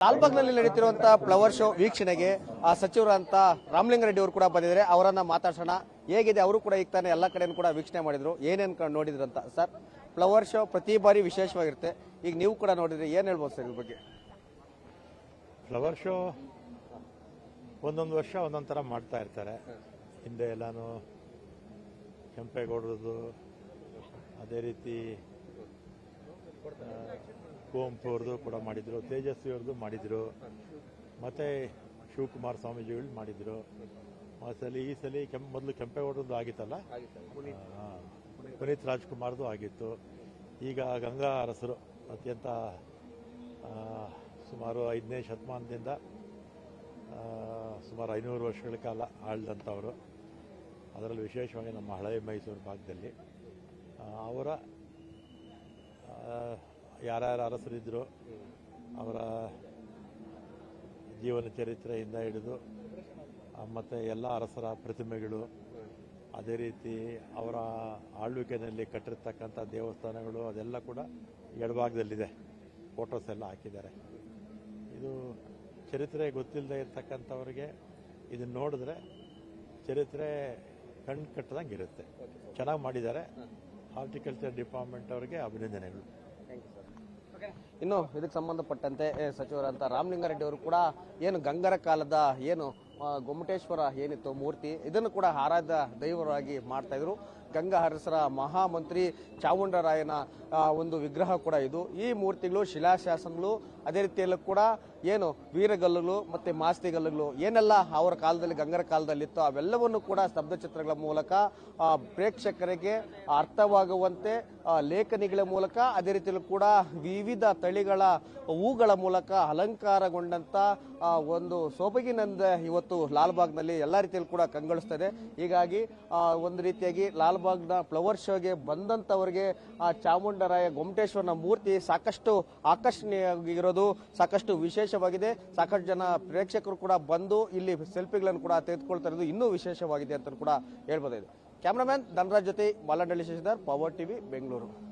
ಲಾಲ್ಬಾಗ್ನಲ್ಲಿ ನಡೆಯುತ್ತಿರುವಂತಹ flower show ವೀಕ್ಷಣೆಗೆ ಸಚಿವರಂತ ರಾಮಲಿಂಗಾರೆಡ್ಡಿ ಅವರು ಕೂಡ ಬಂದಿದ್ದಾರೆ. ಅವರನ್ನ ಮಾತಾಡ್ಸೋಣ. ಹೇಗಿದೆ ಅವರು ಕೂಡ ಈಗ ತಾನೆ ಎಲ್ಲ ಕಡೆನೂ ಕೂಡ ವೀಕ್ಷಣೆ ಮಾಡಿದ್ರು. ಏನೇನ್ ನೋಡಿದ್ರು ಅಂತ ಸರ್? ಫ್ಲವರ್ ಶೋ ಪ್ರತಿ ಬಾರಿ ವಿಶೇಷವಾಗಿರುತ್ತೆ. ಈಗ ನೀವು ಕೂಡ ನೋಡಿದ್ರಿ, ಏನ್ ಹೇಳ್ಬೋದು ಸರ್ ಇದ್ರ ಬಗ್ಗೆ? ಫ್ಲವರ್ ಶೋ ಒಂದೊಂದು ವರ್ಷ ಒಂದೊಂದು ಥರ ಮಾಡ್ತಾ ಇರ್ತಾರೆ. ಹಿಂದೆ ಎಲ್ಲಾನು ಕೆಂಪೇಗೌಡರದು, ಅದೇ ರೀತಿ ಕುವೆಂಪು ಅವ್ರದ್ದು ಕೂಡ ಮಾಡಿದ್ರು, ತೇಜಸ್ವಿ ಅವ್ರದ್ದು ಮಾಡಿದ್ರು, ಮತ್ತೆ ಶಿವಕುಮಾರ ಸ್ವಾಮೀಜಿಗಳು ಮಾಡಿದ್ರು. ಮತ್ತೆ ಈ ಸಲ ಮೊದಲು ಕೆಂಪೇಗೌಡರದ್ದು ಆಗಿತ್ತಲ್ಲ, ಪುನೀತ್ ರಾಜ್ಕುಮಾರ್ದು ಆಗಿತ್ತು. ಈಗ ಗಂಗಾ ಅರಸರು ಅತ್ಯಂತ ಸುಮಾರು 5ನೇ ಶತಮಾನದಿಂದ ಸುಮಾರು 500 ವರ್ಷಗಳ ಕಾಲ ಆಳ್ದಂಥವರು. ಅದರಲ್ಲಿ ವಿಶೇಷವಾಗಿ ನಮ್ಮ ಹಳೆ ಮೈಸೂರು ಭಾಗದಲ್ಲಿ ಅವರ ಯಾರ್ಯಾರು ಅರಸರಿದ್ದರು ಅವರ ಜೀವನ ಚರಿತ್ರೆಯಿಂದ ಹಿಡಿದು ಮತ್ತು ಎಲ್ಲ ಅರಸರ ಪ್ರತಿಮೆಗಳು, ಅದೇ ರೀತಿ ಅವರ ಆಳ್ವಿಕೆಯಲ್ಲಿ ಕಟ್ಟಿರ್ತಕ್ಕಂಥ ದೇವಸ್ಥಾನಗಳು ಅದೆಲ್ಲ ಕೂಡ ಎಡಭಾಗದಲ್ಲಿದೆ. ಫೋಟೋಸ್ ಎಲ್ಲ ಹಾಕಿದ್ದಾರೆ. ಇದು ಚರಿತ್ರೆ ಗೊತ್ತಿಲ್ಲದೆ ಇರ್ತಕ್ಕಂಥವ್ರಿಗೆ ಇದನ್ನು ನೋಡಿದ್ರೆ ಚರಿತ್ರೆ ಕಣ್ಣು ಕಟ್ಟದಂಗೆ ಇರುತ್ತೆ. ಚೆನ್ನಾಗಿ ಮಾಡಿದ್ದಾರೆ. ಹಾರ್ಟಿಕಲ್ಚರ್ ಡಿಪಾರ್ಟ್ಮೆಂಟ್ ಅವರಿಗೆ ಅಭಿನಂದನೆಗಳು. ಇನ್ನು ಇದಕ್ಕೆ ಸಂಬಂಧಪಟ್ಟಂತೆ ಸಚಿವರಂತ ರಾಮಲಿಂಗಾರೆಡ್ಡಿ ಅವರು ಕೂಡ ಏನು ಗಂಗರ ಕಾಲದ ಏನು ಗೊಮ್ಮಟೇಶ್ವರ ಏನಿತ್ತು ಮೂರ್ತಿ, ಇದನ್ನು ಕೂಡ ಆರಾಧ್ಯ ದೈವರಾಗಿ ಮಾಡ್ತಾ ಇದ್ರು. ಗಂಗಾ ಅರಸರ ಮಹಾಮಂತ್ರಿ ಚಾಮುಂಡರಾಯನ ಒಂದು ವಿಗ್ರಹ ಕೂಡ ಇದು. ಈ ಮೂರ್ತಿಗಳು, ಶಿಲಾಶಾಸನಗಳು, ಅದೇ ರೀತಿಯಲ್ಲೂ ಕೂಡ ಏನು ವೀರಗಲ್ಲುಗಳು ಮತ್ತೆ ಮಾಸ್ತಿಗಲ್ಲುಗಳು ಏನೆಲ್ಲ ಅವರ ಕಾಲದಲ್ಲಿ ಗಂಗರ ಕಾಲದಲ್ಲಿತ್ತು ಅವೆಲ್ಲವನ್ನು ಕೂಡ ಸ್ತಬ್ಧ ಚಿತ್ರಗಳ ಮೂಲಕ ಪ್ರೇಕ್ಷಕರಿಗೆ ಅರ್ಥವಾಗುವಂತೆ ಲೇಖನಿಗಳ ಮೂಲಕ, ಅದೇ ರೀತಿಯಲ್ಲೂ ಕೂಡ ವಿವಿಧ ತಳಿಗಳ ಹೂಗಳ ಮೂಲಕ ಅಲಂಕಾರಗೊಂಡಂತ ಒಂದು ಸೊಬಗಿನಿಂದ ಇವತ್ತು ಲಾಲ್ಬಾಗ್ನಲ್ಲಿ ಎಲ್ಲ ರೀತಿಯಲ್ಲಿ ಕೂಡ ಕಂಗೊಳಿಸ್ತದೆ. ಹೀಗಾಗಿ ಒಂದು ರೀತಿಯಾಗಿ ಲಾಲ್ಬಾಗ್ನ ಫ್ಲವರ್ ಶೋಗೆ ಬಂದಂತವರಿಗೆ ಚಾಮುಂಡರಾಯ ಗೊಮ್ಮಟೇಶ್ವರನ ಮೂರ್ತಿ ಸಾಕಷ್ಟು ಆಕರ್ಷಣೀಯವಾಗಿರೋದು, ಸಾಕಷ್ಟು ವಿಶೇಷವಾಗಿದೆ. ಸಾಕಷ್ಟು ಜನ ಪ್ರೇಕ್ಷಕರು ಕೂಡ ಬಂದು ಇಲ್ಲಿ ಸೆಲ್ಫಿಗಳನ್ನು ಕೂಡ ತೆಗೆದುಕೊಳ್ತಾ ಇರೋದು ಇನ್ನೂ ವಿಶೇಷವಾಗಿದೆ ಅಂತ ಕೂಡ ಹೇಳ್ಬೋದಾಗಿದೆ. ಕ್ಯಾಮರಾಮನ್ ಧನರಾಜ್ ಜೊತೆ ಮಾಲಂಡಳ್ಳಿ ಶಶಿಧರ್, ಪವರ್ ಟಿವಿ, ಬೆಂಗಳೂರು.